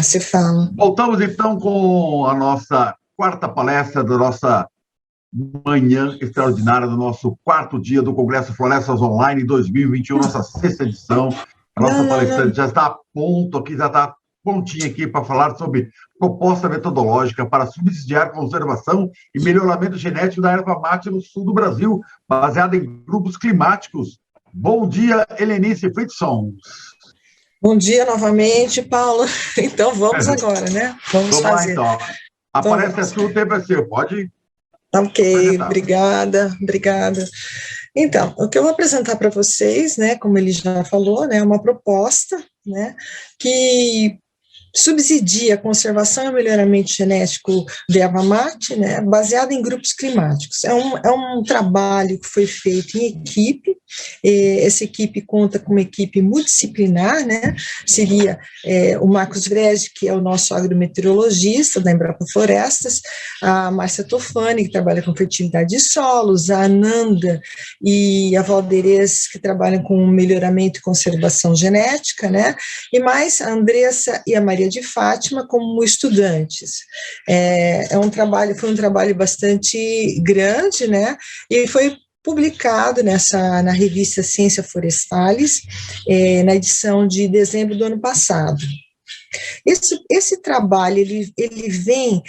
Tá, você fala. Voltamos então com a nossa quarta palestra da nossa manhã extraordinária, do nosso quarto dia do Congresso Florestas Online 2021, nossa sexta edição. A nossa palestrante já está a ponto aqui, já está prontinha aqui para falar sobre proposta metodológica para subsidiar conservação e melhoramento genético da erva mate no sul do Brasil, baseada em grupos climáticos. Bom dia, Helenice Fritzson. Bom dia novamente, Paulo. Então vamos agora, né? Vamos fazer. Lá, então. A palestra é sua, o tempo é seu, pode Ok, obrigada. Então, o que eu vou apresentar para vocês, né, como ele já falou, né, é uma proposta, né, que subsidia a conservação e o melhoramento genético da erva mate, né, baseado em grupos climáticos. É um trabalho que foi feito em equipe. Essa equipe conta com uma equipe multidisciplinar, né, seria o Marcos Vrege, que é o nosso agrometeorologista da Embrapa Florestas, a Márcia Tofani, que trabalha com fertilidade de solos, a Ananda e a Valderez, que trabalham com melhoramento e conservação genética, né, e mais a Andressa e a Maria de Fátima como estudantes. Foi um trabalho bastante grande, né, e foi publicado na revista Ciência Forestalis, na edição de dezembro do ano passado. Esse trabalho, ele vem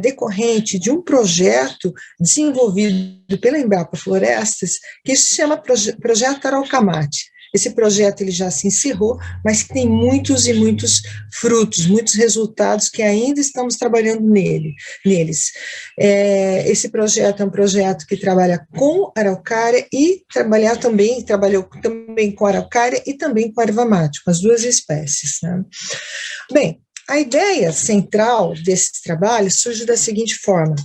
decorrente de um projeto desenvolvido pela Embrapa Florestas, que se chama Projeto Araucamate. Esse projeto ele já se encerrou, mas tem muitos e muitos frutos, muitos resultados que ainda estamos trabalhando neles. Esse projeto é um projeto que trabalha com araucária e trabalhou também com araucária e também com erva mate, com as duas espécies, né? Bem, a ideia central desse trabalho surge da seguinte forma.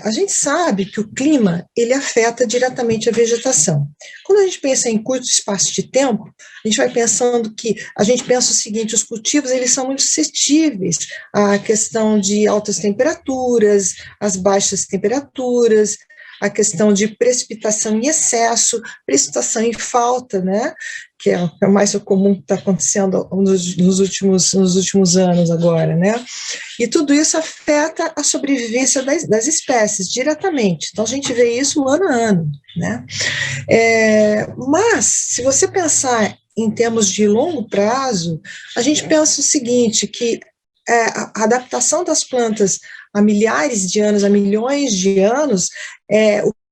A gente sabe que o clima, ele afeta diretamente a vegetação. Quando a gente pensa em curto espaço de tempo, a gente pensa o seguinte: os cultivos, eles são muito suscetíveis à questão de altas temperaturas, às baixas temperaturas, a questão de precipitação em excesso, precipitação em falta, né, que é o mais comum que está acontecendo nos últimos anos agora, né, e tudo isso afeta a sobrevivência das espécies diretamente. Então a gente vê isso ano a ano, né. Mas se você pensar em termos de longo prazo, a gente pensa o seguinte, que a adaptação das plantas há milhares de anos, há milhões de anos,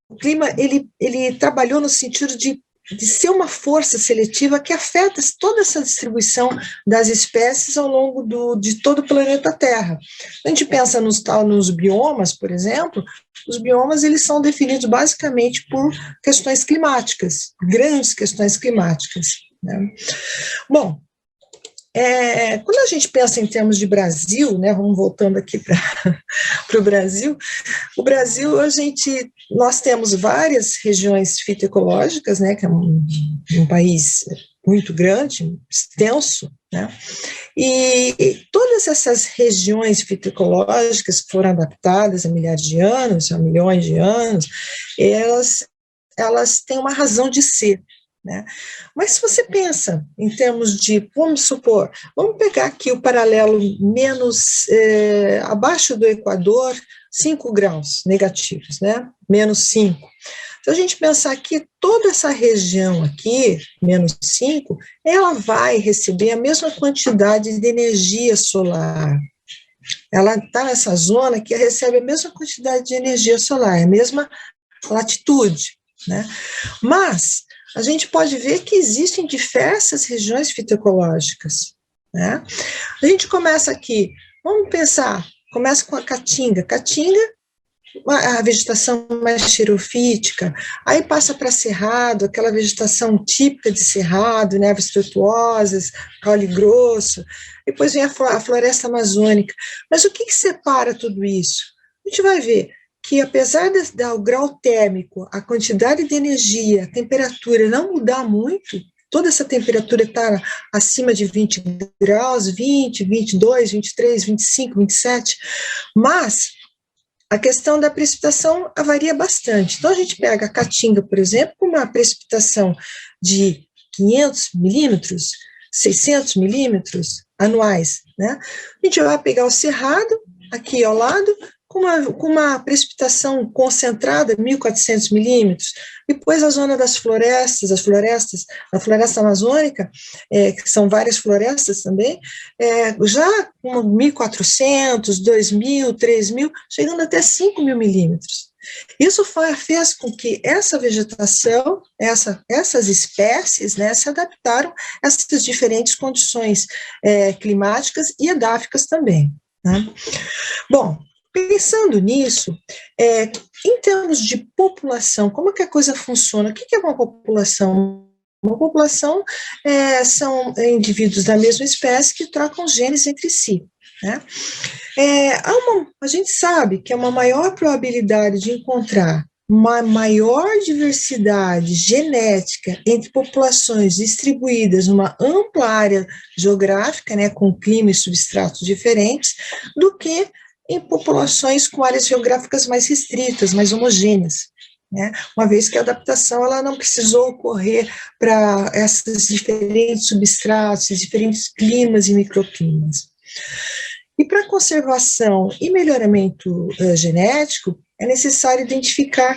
o clima, ele trabalhou no sentido de ser uma força seletiva que afeta toda essa distribuição das espécies ao longo de todo o planeta Terra. A gente pensa nos biomas, por exemplo, os biomas, eles são definidos basicamente por questões climáticas, grandes questões climáticas, né? Bom, quando a gente pensa em termos de Brasil, né, vamos voltando aqui para o Brasil, nós temos várias regiões fitoecológicas, né, que é um país muito grande, extenso, né, e todas essas regiões fitoecológicas que foram adaptadas há milhares de anos, há milhões de anos, elas têm uma razão de ser, né? Mas se você pensa em termos de, vamos pegar aqui o paralelo abaixo do Equador, 5 graus negativos, né? Menos 5. Se a gente pensar que toda essa região aqui, menos 5, ela vai receber a mesma quantidade de energia solar. Ela está nessa zona que recebe a mesma quantidade de energia solar, a mesma latitude, né? Mas a gente pode ver que existem diversas regiões fitoecológicas, né? A gente começa aqui, começa com a caatinga, a vegetação mais xerofítica, aí passa para cerrado, aquela vegetação típica de cerrado, né, árvores tortuosas, caule grosso, depois vem a floresta amazônica. Mas o que separa tudo isso? A gente vai ver que, apesar do grau térmico, a quantidade de energia, a temperatura não mudar muito, toda essa temperatura está acima de 20 graus, 20, 22, 23, 25, 27, mas a questão da precipitação varia bastante. Então, a gente pega a Caatinga, por exemplo, com uma precipitação de 500 milímetros, 600 milímetros anuais, né? A gente vai pegar o Cerrado, aqui ao lado, com uma precipitação concentrada, 1.400 milímetros, depois a zona das florestas, a floresta amazônica, que são várias florestas também, já com 1.400, 2.000, 3.000, chegando até 5.000 milímetros. Isso fez com que essa vegetação, essas espécies, né, se adaptaram a essas diferentes condições climáticas e edáficas também, né? Bom, pensando nisso, em termos de população, como que a coisa funciona? O que é uma população? Uma população são indivíduos da mesma espécie que trocam genes entre si, né? A gente sabe que há uma maior probabilidade de encontrar uma maior diversidade genética entre populações distribuídas numa ampla área geográfica, né, com clima e substratos diferentes, do que em populações com áreas geográficas mais restritas, mais homogêneas, né? Uma vez que a adaptação ela não precisou ocorrer para esses diferentes substratos, diferentes climas e microclimas. E para conservação e melhoramento genético, é necessário identificar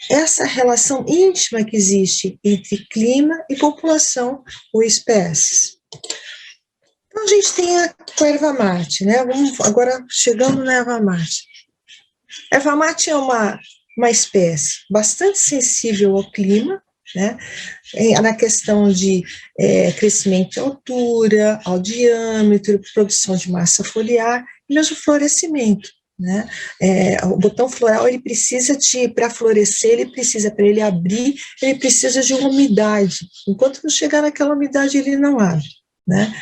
essa relação íntima que existe entre clima e população ou espécies. Então, a gente tem a erva mate, né? Vamos agora chegando na erva mate. A erva mate é uma espécie bastante sensível ao clima, né? Na questão de crescimento de altura, ao diâmetro, produção de massa foliar e mesmo florescimento, né? O botão floral, ele precisa para florescer, para ele abrir, ele precisa de uma umidade. Enquanto não chegar naquela umidade, ele não abre, né?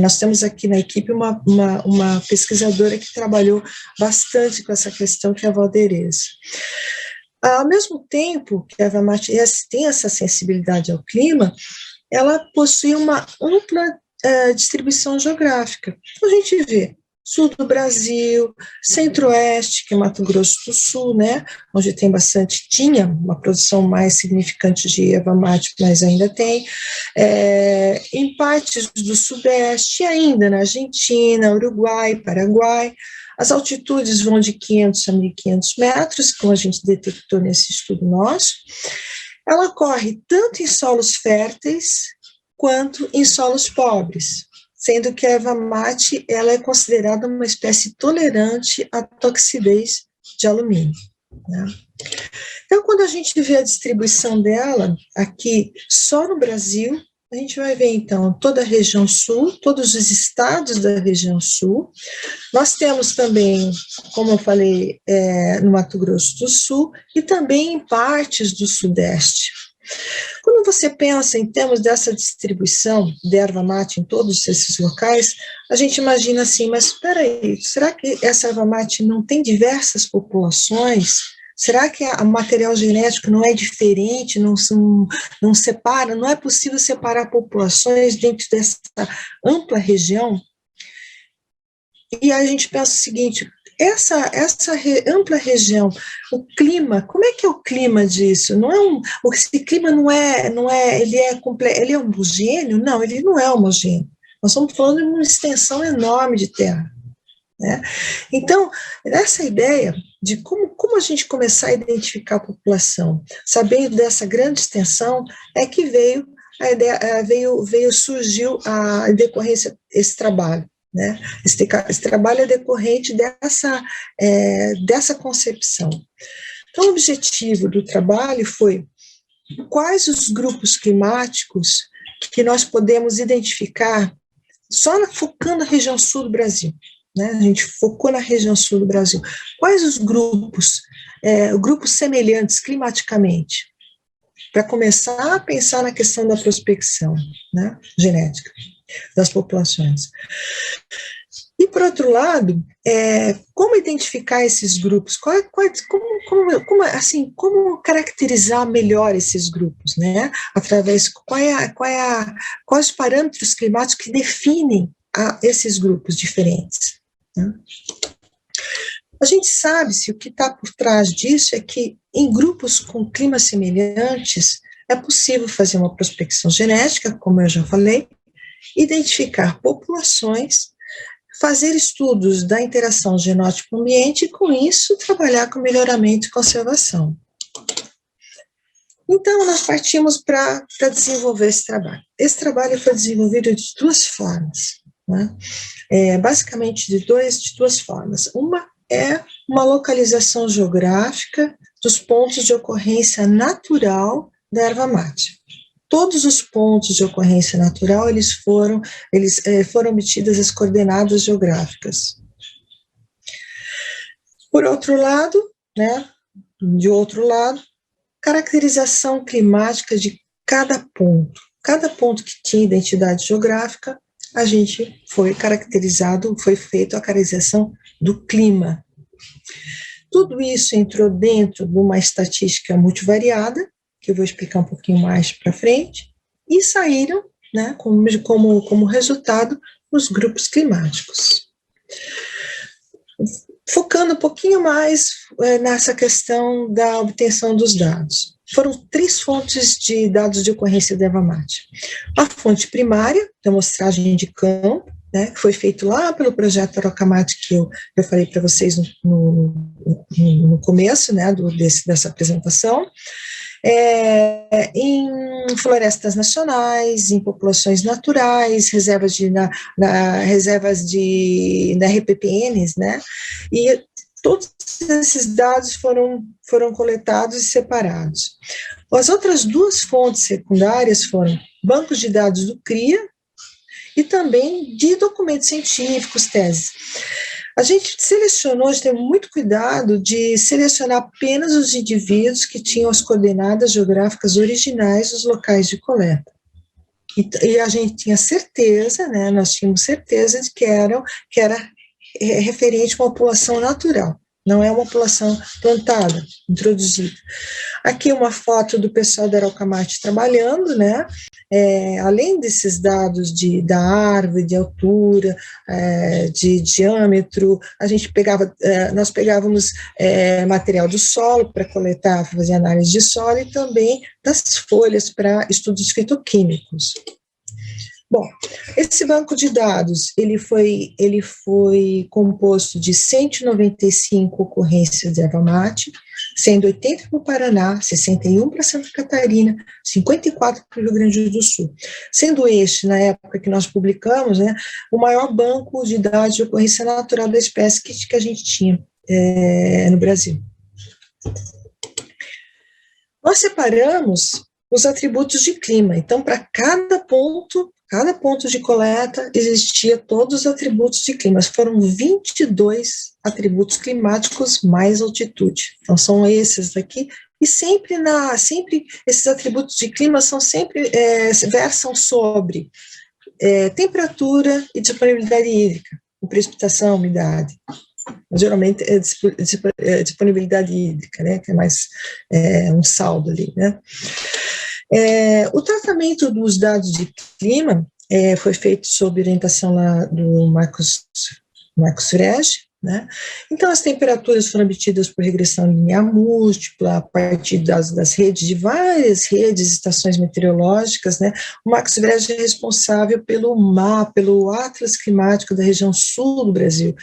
Nós temos aqui na equipe uma pesquisadora que trabalhou bastante com essa questão, que é a Valdereza. Ao mesmo tempo que a erva mate tem essa sensibilidade ao clima, ela possui uma ampla distribuição geográfica. Então, a gente vê sul do Brasil, centro-oeste, que é Mato Grosso do Sul, né, onde tinha uma produção mais significante de erva mate, mas ainda tem, em partes do sudeste, ainda na Argentina, Uruguai, Paraguai. As altitudes vão de 500 a 1.500 metros, como a gente detectou nesse estudo nosso. Ela ocorre tanto em solos férteis quanto em solos pobres, sendo que a erva mate ela é considerada uma espécie tolerante à toxidez de alumínio, né? Então, quando a gente vê a distribuição dela aqui só no Brasil, a gente vai ver, então, toda a região sul, todos os estados da região sul. Nós temos também, como eu falei, no Mato Grosso do Sul e também em partes do sudeste. Quando você pensa em termos dessa distribuição de erva mate em todos esses locais, a gente imagina assim, mas espera aí, será que essa erva mate não tem diversas populações? Será que o material genético não é diferente, não separa, não é possível separar populações dentro dessa ampla região? E aí a gente pensa o seguinte, essa ampla região, o clima, como é que é o clima disso? Esse clima ele é homogêneo? Não, ele não é homogêneo. Nós estamos falando de uma extensão enorme de terra, né? Então, essa ideia de como a gente começar a identificar a população, sabendo dessa grande extensão, é que surgiu a decorrência esse trabalho, né? Esse trabalho é decorrente dessa concepção. Então, o objetivo do trabalho foi quais os grupos climáticos que nós podemos identificar só focando na região sul do Brasil, né? A gente focou na região sul do Brasil. Quais os grupos semelhantes climaticamente? Para começar a pensar na questão da prospecção, né, genética das populações. E, por outro lado, como identificar esses grupos? Como caracterizar melhor esses grupos, né? Através, quais os parâmetros climáticos que definem esses grupos diferentes, né? A gente sabe se o que está por trás disso é que em grupos com climas semelhantes é possível fazer uma prospecção genética, como eu já falei, identificar populações fazer estudos da interação genótipo-ambiente e, com isso, trabalhar com melhoramento e conservação. Então, nós partimos para desenvolver esse trabalho. Esse trabalho foi desenvolvido de duas formas, né? Basicamente de duas formas. Uma é uma localização geográfica dos pontos de ocorrência natural da erva mate. Todos os pontos de ocorrência natural, foram obtidas as coordenadas geográficas. Por outro lado, né, de outro lado, caracterização climática de cada ponto. Cada ponto que tinha identidade geográfica, a gente foi feito a caracterização do clima. Tudo isso entrou dentro de uma estatística multivariada, que eu vou explicar um pouquinho mais para frente, e saíram, né, como resultado, os grupos climáticos. Focando um pouquinho mais nessa questão da obtenção dos dados. Foram 3 fontes de dados de ocorrência da erva mate. A fonte primária, de amostragem de campo, né, que foi feito lá pelo projeto Araucamate, que eu falei para vocês no começo, né, dessa apresentação, em florestas nacionais, em populações naturais, reservas da RPPNs, né, e todos esses dados foram coletados e separados. As outras 2 fontes secundárias foram bancos de dados do CRIA e também de documentos científicos, teses. A gente teve muito cuidado de selecionar apenas os indivíduos que tinham as coordenadas geográficas originais dos locais de coleta. E a gente tinha certeza, né, nós tínhamos certeza de que era referente a uma população natural, não é uma população plantada, introduzida. Aqui uma foto do pessoal da Araucamate trabalhando, né? Além desses dados da árvore, de altura, de diâmetro, nós pegávamos material do solo para coletar, fazer análise de solo e também das folhas para estudos fitoquímicos. Bom, esse banco de dados, ele foi composto de 195 ocorrências de erva mate, sendo 80 para o Paraná, 61 para Santa Catarina, 54 para o Rio Grande do Sul. Sendo este, na época que nós publicamos, né, o maior banco de dados de ocorrência natural da espécie que a gente tinha no Brasil. Nós separamos os atributos de clima. Então, para cada ponto de coleta existia todos os atributos de clima. Foram 22 atributos climáticos mais altitude. Então, são esses aqui. E sempre esses atributos de clima versam sobre temperatura e disponibilidade hídrica, precipitação, umidade. Geralmente é disponibilidade hídrica, né, que é mais um saldo ali, né. O tratamento dos dados de clima foi feito sob orientação lá do Marcos Frege, né? Então, as temperaturas foram obtidas por regressão linear múltipla, a partir das redes, de várias redes, estações meteorológicas, né? O Marcos Frege é responsável pelo MAP, pelo Atlas Climático da região sul do Brasil,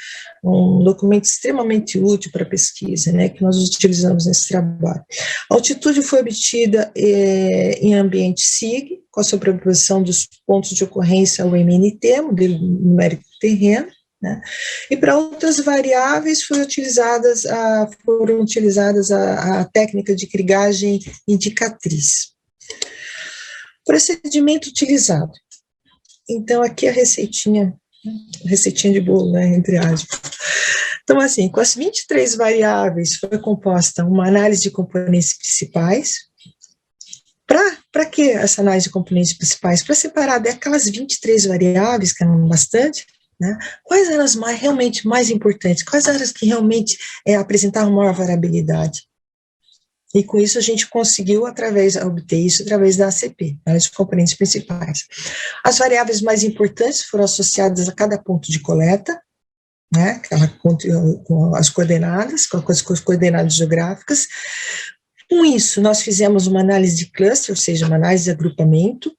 um documento extremamente útil para pesquisa, né, que nós utilizamos nesse trabalho. A altitude foi obtida em ambiente SIG, com a sobreposição dos pontos de ocorrência ao MNT, modelo numérico do terreno, né? E para outras variáveis foram utilizadas a técnica de crigagem indicatriz. Procedimento utilizado. Então, aqui a receitinha de bolo, né, entre aspas. Então, assim, com as 23 variáveis foi composta uma análise de componentes principais. Para que essa análise de componentes principais? Para separar daquelas 23 variáveis, que eram bastante, né, quais eram as realmente mais importantes, quais eram as que realmente apresentavam maior variabilidade. E com isso a gente conseguiu obter isso através da ACP, análise de componentes principais. As variáveis mais importantes foram associadas a cada ponto de coleta, né, com as coordenadas, com as coordenadas geográficas. Com isso, nós fizemos uma análise de cluster, ou seja, uma análise de agrupamento,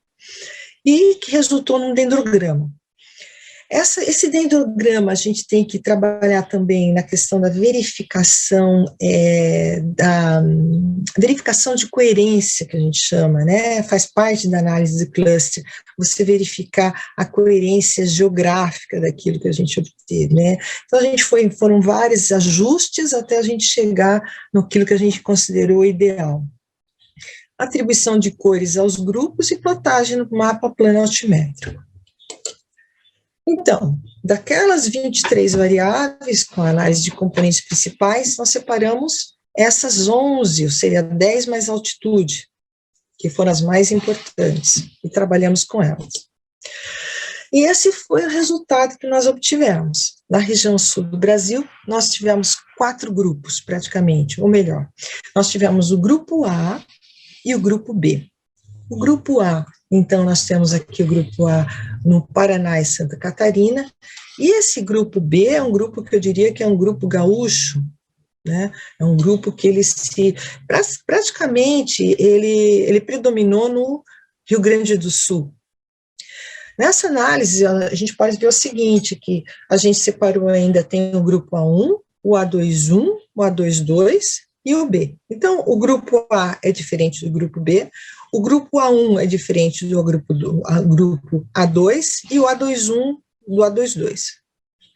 e que resultou num dendrograma. Esse dendrograma a gente tem que trabalhar também na questão da verificação, de coerência, que a gente chama, né? Faz parte da análise do cluster, você verificar a coerência geográfica daquilo que a gente obteve, né? Então, foram vários ajustes até a gente chegar naquilo que a gente considerou ideal. Atribuição de cores aos grupos e plotagem no mapa plano altimétrico. Então, daquelas 23 variáveis com a análise de componentes principais, nós separamos essas 11, ou seja, 10 mais altitude, que foram as mais importantes, e trabalhamos com elas. E esse foi o resultado que nós obtivemos. Na região sul do Brasil, nós tivemos 4 grupos, praticamente, ou melhor, nós tivemos o grupo A e o grupo B. O grupo A, então, nós temos aqui o grupo A no Paraná e Santa Catarina, e esse grupo B é um grupo que eu diria que é um grupo gaúcho, né? É um grupo que praticamente, ele predominou no Rio Grande do Sul. Nessa análise, a gente pode ver o seguinte, que a gente separou ainda, tem o grupo A1, o A21, o A22 e o B. Então, o grupo A é diferente do grupo B, o grupo A1 é diferente do grupo A2 e o A21 do A22.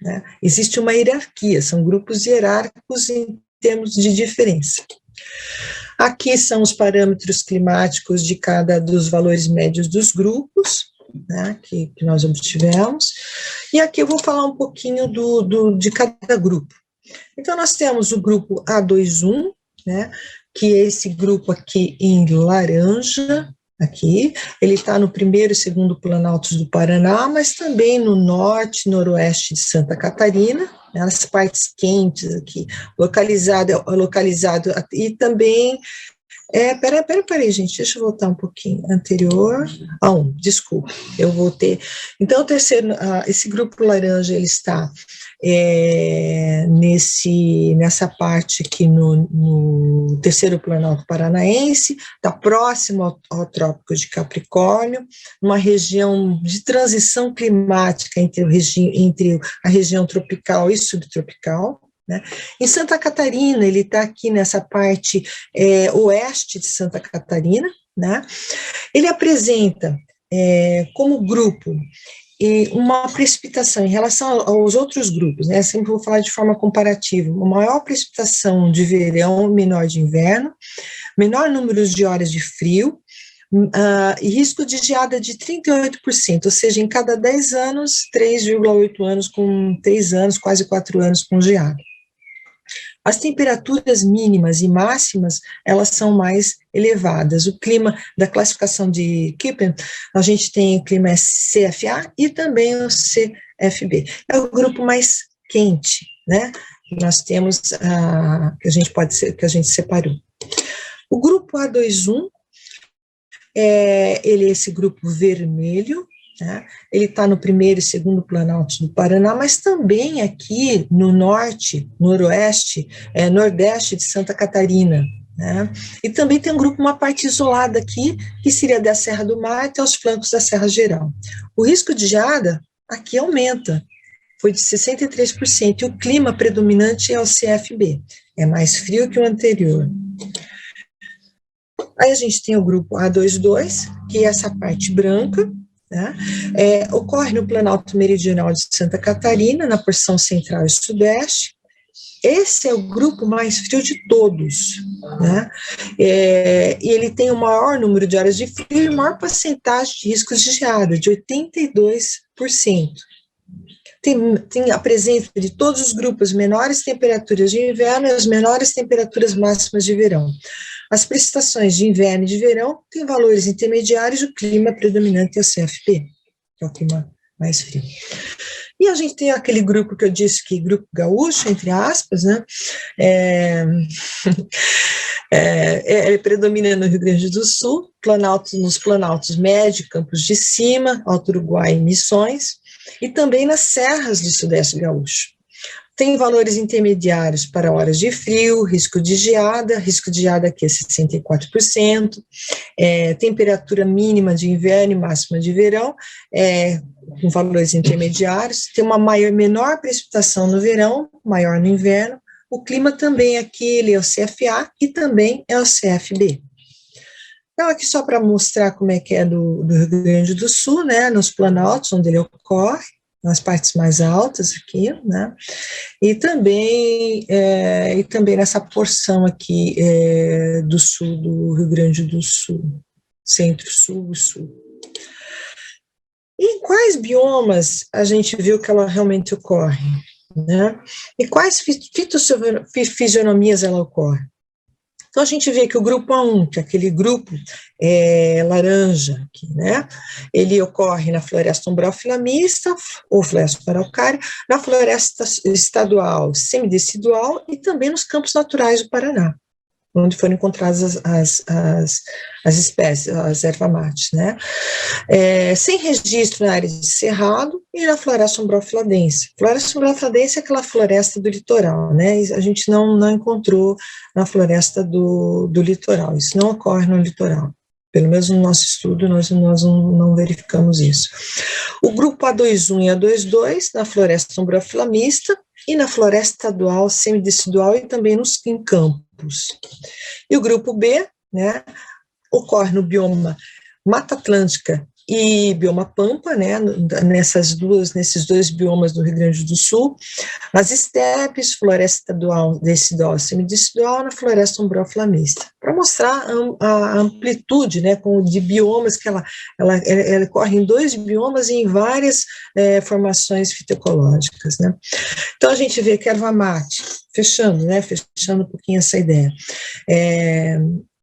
Né? Existe uma hierarquia, são grupos hierárquicos em termos de diferença. Aqui são os parâmetros climáticos de cada dos valores médios dos grupos, né, que nós obtivemos, e aqui eu vou falar um pouquinho de cada grupo. Então, nós temos o grupo A21, né, que é esse grupo aqui em laranja, aqui, ele está no primeiro e segundo Planaltos do Paraná, mas também no norte, noroeste de Santa Catarina, né, nas partes quentes aqui, localizado, e também, peraí, gente, deixa eu voltar um pouquinho, anterior, desculpa, eu voltei. Então, o terceiro, esse grupo laranja, ele está nessa parte aqui no terceiro Planalto Paranaense, está próximo ao Trópico de Capricórnio, uma região de transição climática entre a região tropical e subtropical, né? Em Santa Catarina, ele está aqui nessa parte oeste de Santa Catarina, né? Ele apresenta como grupo uma precipitação em relação aos outros grupos, né? Sempre vou falar de forma comparativa, uma maior precipitação de verão, menor de inverno, menor número de horas de frio, e risco de geada de 38%, ou seja, em cada 10 anos, 3,8 anos com 3 anos, quase 4 anos com geada. As temperaturas mínimas e máximas, elas são mais elevadas. O clima da classificação de Köppen, a gente tem o clima CFA e também o CFB. É o grupo mais quente, né? Nós temos, que a gente separou. O grupo A21, ele é esse grupo vermelho, né? Ele está no primeiro e segundo Planalto do Paraná, mas também aqui no norte, noroeste, nordeste de Santa Catarina, né? E também tem um grupo, uma parte isolada aqui, que seria da Serra do Mar até os flancos da Serra Geral. O risco de geada aqui aumenta, foi de 63%, e o clima predominante é o CFB, é mais frio que o anterior. Aí a gente tem o grupo A22, que é essa parte branca, né? Ocorre no Planalto Meridional de Santa Catarina, na porção central e sudeste. Esse é o grupo mais frio de todos, né? E ele tem o maior número de horas de frio e maior porcentagem de riscos de geada, de 82%. Tem a presença de todos os grupos, menores temperaturas de inverno e as menores temperaturas máximas de verão. As precipitações de inverno e de verão têm valores intermediários, o clima predominante é o CFB, que é o clima mais frio. E a gente tem aquele grupo que eu disse que grupo gaúcho, entre aspas, né? Ele predomina no Rio Grande do Sul, nos planaltos médio, Campos de Cima, Alto Uruguai e Missões, e também nas serras do Sudeste Gaúcho. Tem valores intermediários para horas de frio, risco de geada aqui é 64%, temperatura mínima de inverno e máxima de verão, com valores intermediários, tem uma menor precipitação no verão, maior no inverno. O clima também aqui, ele é o CFA e também é o CFB. Então, aqui só para mostrar como é que é do Rio Grande do Sul, né, nos planaltos, onde ele ocorre, nas partes mais altas aqui, né, e também nessa porção aqui do sul do Rio Grande do Sul, centro-sul e sul. E em quais biomas a gente viu que ela realmente ocorre, né? E quais fitofisionomias ela ocorre? Então, a gente vê que o grupo A1, que é aquele grupo laranja aqui, né? Ele ocorre na floresta umbrófila mista, ou floresta araucária, na floresta estadual semidecidual e também nos campos naturais do Paraná, onde foram encontradas as espécies, as erva mates, né? Sem registro na área de cerrado e na floresta umbrófila densa. Floresta umbrófila densa é aquela floresta do litoral, né? A gente não encontrou na floresta do litoral, isso não ocorre no litoral. Pelo menos no nosso estudo, nós não verificamos isso. O grupo A21 e A22, na floresta umbrófila mista, e na floresta estadual, semidecidual e também em campos. E o grupo B, né, ocorre no bioma Mata Atlântica e bioma Pampa, né, nesses dois biomas do Rio Grande do Sul, as estepes, floresta estadual, decidual, semidecidual, na floresta umbrófila mista, para mostrar a amplitude, né, de biomas que ela ocorre em 2 biomas e em várias formações fitoecológicas, né. Então a gente vê que a erva mate, fechando um pouquinho essa ideia,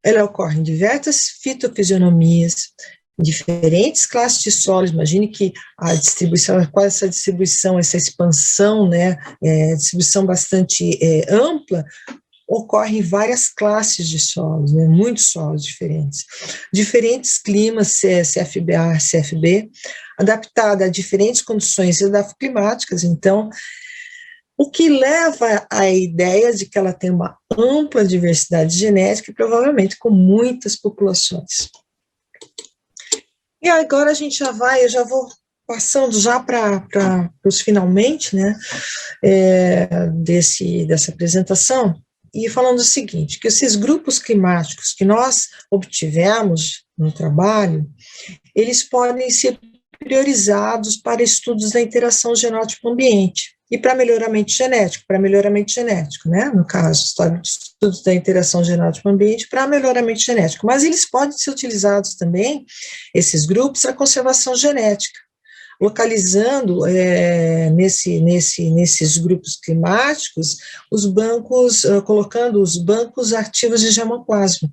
ela ocorre em diversas fitofisionomias, diferentes classes de solos. Imagine que a distribuição, quase essa distribuição, essa expansão, né, distribuição bastante ampla, ocorre em várias classes de solos, né, muitos solos diferentes climas, CFBA, CFB, adaptada a diferentes condições edafoclimáticas. Então, o que leva à ideia de que ela tem uma ampla diversidade genética e provavelmente com muitas populações. E agora a gente eu já vou passando já para os finalmente, né, dessa apresentação, e falando o seguinte, que esses grupos climáticos que nós obtivemos no trabalho, eles podem ser priorizados para estudos da interação genótipo-ambiente e para melhoramento genético, né, no caso, estudos da interação genótipo-ambiente para melhoramento genético, mas eles podem ser utilizados também, esses grupos, para conservação genética, localizando nesses grupos climáticos os bancos, colocando os bancos ativos de germoplasma,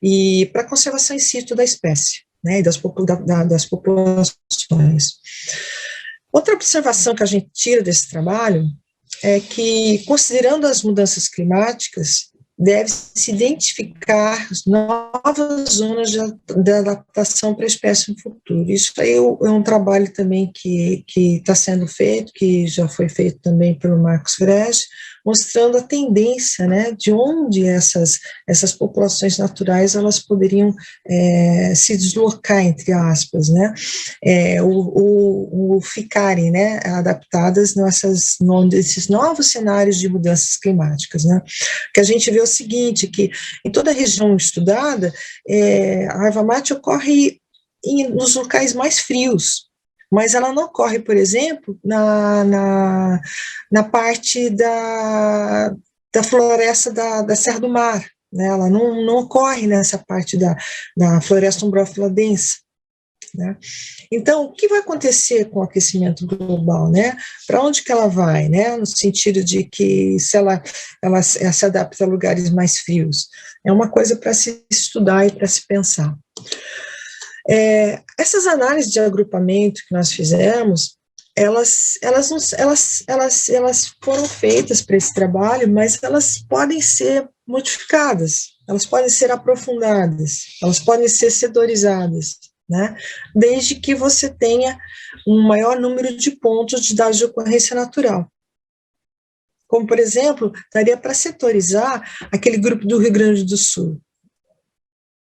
e para conservação in situ da espécie, né, e das populações. Outra observação que a gente tira desse trabalho é que, considerando as mudanças climáticas, deve-se identificar novas zonas de adaptação para a espécie no futuro. Isso aí é um trabalho também que está sendo feito, que já foi feito também pelo Marcos Frege, mostrando a tendência, né, de onde essas populações naturais elas poderiam se deslocar, entre aspas, né, ou ficarem, né, adaptadas nesses novos cenários de mudanças climáticas, né, que a gente vê o seguinte, que em toda a região estudada, a erva mate ocorre nos locais mais frios, mas ela não ocorre, por exemplo, na parte da floresta da Serra do Mar, né? Ela não ocorre nessa parte da floresta umbrófila densa, né? Então, o que vai acontecer com o aquecimento global, né? Para onde que ela vai, né? No sentido de que se ela se adapta a lugares mais frios, é uma coisa para se estudar e para se pensar. Essas análises de agrupamento que nós fizemos, elas foram feitas para esse trabalho, mas elas podem ser modificadas, elas podem ser aprofundadas, elas podem ser setorizadas, né? Desde que você tenha um maior número de pontos de dados de ocorrência natural. como, por exemplo, daria para setorizar aquele grupo do Rio Grande do Sul,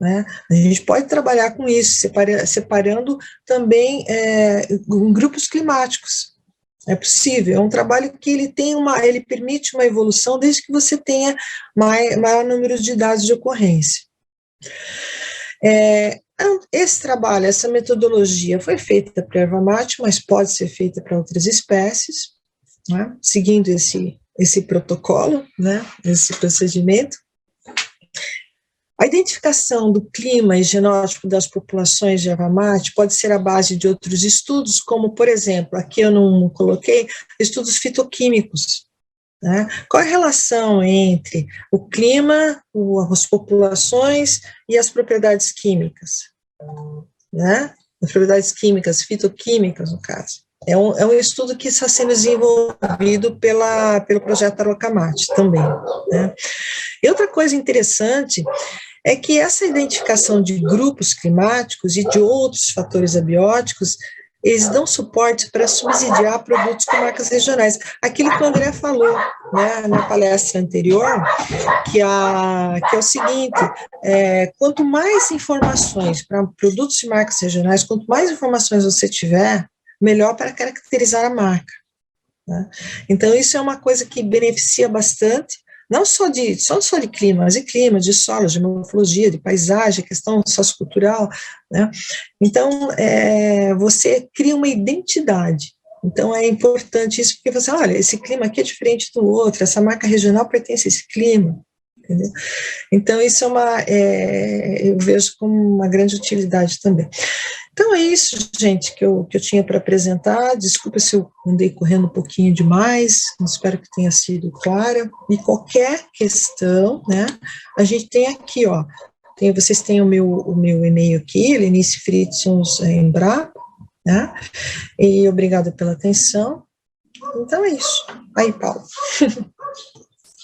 né? A gente pode trabalhar com isso, separando também em grupos climáticos. É possível, é um trabalho que ele permite uma evolução desde que você tenha maior número de dados de ocorrência. Esse trabalho, essa metodologia foi feita para a erva mate, mas pode ser feita para outras espécies, né, seguindo esse protocolo, né, esse procedimento. A identificação do clima e genótipo das populações de erva mate pode ser a base de outros estudos, como, por exemplo, aqui eu não coloquei, estudos fitoquímicos, né? Qual é a relação entre o clima, as populações e as propriedades químicas, né? As propriedades químicas, fitoquímicas, no caso. É um estudo que está sendo desenvolvido pelo projeto Araucamate também, né? E outra coisa interessante é que essa identificação de grupos climáticos e de outros fatores abióticos, eles dão suporte para subsidiar produtos com marcas regionais. Aquilo que o André falou, né, na palestra anterior, que é o seguinte, quanto mais informações para produtos de marcas regionais, quanto mais informações você tiver, melhor para caracterizar a marca, né? Então, isso é uma coisa que beneficia bastante, não só de clima, mas de clima, de solo, de morfologia, de paisagem, questão sociocultural, né? Então, você cria uma identidade. Então, é importante isso, porque você, olha, esse clima aqui é diferente do outro, essa marca regional pertence a esse clima, entendeu? Então, isso eu vejo como uma grande utilidade também. Então, é isso, gente, que eu tinha para apresentar. Desculpa se eu andei correndo um pouquinho demais, espero que tenha sido clara. E qualquer questão, né, a gente tem aqui, ó, vocês têm o meu e-mail aqui, Lenice Fritzons, Embrapa, né, e obrigada pela atenção. Então, é isso. Aí, Paulo.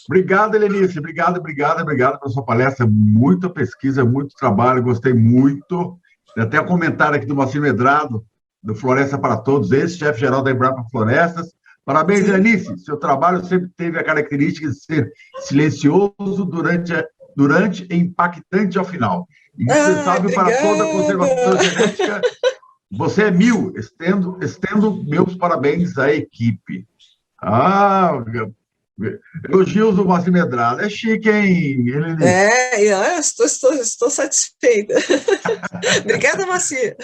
Obrigado, Helenice. Obrigado pela sua palestra. Muita pesquisa, muito trabalho, gostei muito. Até um comentário aqui do Moacir Medrado, do Floresta para Todos, ex-chefe-geral da Embrapa Florestas. Parabéns, Helenice. Seu trabalho sempre teve a característica de ser silencioso durante e impactante ao final. Indispensável para toda a conservação genética. Você é 1000. Estendo meus parabéns à equipe. Elogios do Moacir Medrado. É chique, hein, Helenice? Estou satisfeita. Obrigada, Moacir.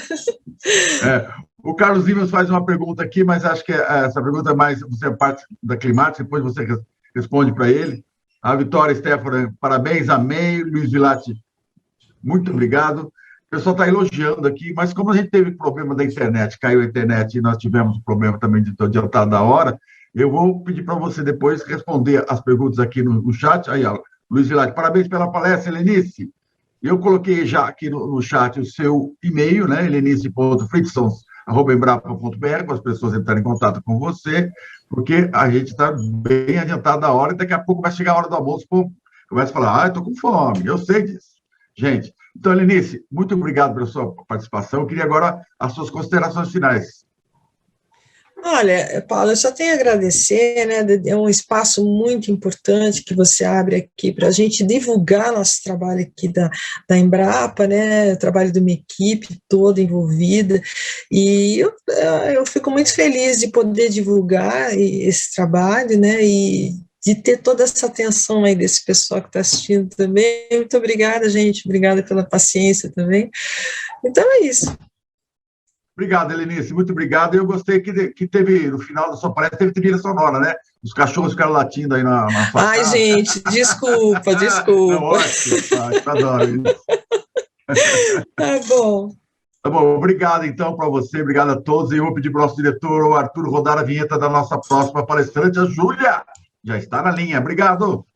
O Carlos Dimas faz uma pergunta aqui, mas acho que essa pergunta é mais, você é parte da climática, depois você responde para ele. A Vitória Stefano, parabéns, amei. Luiz Vilati, muito obrigado. O pessoal está elogiando aqui, mas como a gente teve problema da internet, caiu a internet e nós tivemos problema também de adiantar da hora, eu vou pedir para você depois responder as perguntas aqui no chat. Aí, ó, Luiz Vilati, parabéns pela palestra, Helenice. Eu coloquei já aqui no chat o seu e-mail, né, helenice.fritzons@embrapa.br, para as pessoas entrarem em contato com você, porque a gente está bem adiantado da hora e daqui a pouco vai chegar a hora do almoço, começa a falar, estou com fome, eu sei disso. Gente, então, Helenice, muito obrigado pela sua participação. Eu queria agora as suas considerações finais. Olha, Paulo, eu só tenho a agradecer, né? É um espaço muito importante que você abre aqui para a gente divulgar nosso trabalho aqui da Embrapa, né? O trabalho de uma equipe toda envolvida, e eu fico muito feliz de poder divulgar esse trabalho, né? E de ter toda essa atenção aí desse pessoal que está assistindo também. Muito obrigada, gente. Obrigada pela paciência também. Então é isso. Obrigado, Helenice, muito obrigado. Eu gostei que teve, no final da sua palestra, teve trilha sonora, né? Os cachorros ficaram latindo aí na sua casa. Ai, gente, desculpa. Não, ótimo, eu adoro isso. Tá bom. Tá bom, obrigado então para você, obrigado a todos. E eu vou pedir para o nosso diretor, o Arthur, rodar a vinheta da nossa próxima palestrante, a Júlia. Já está na linha. Obrigado.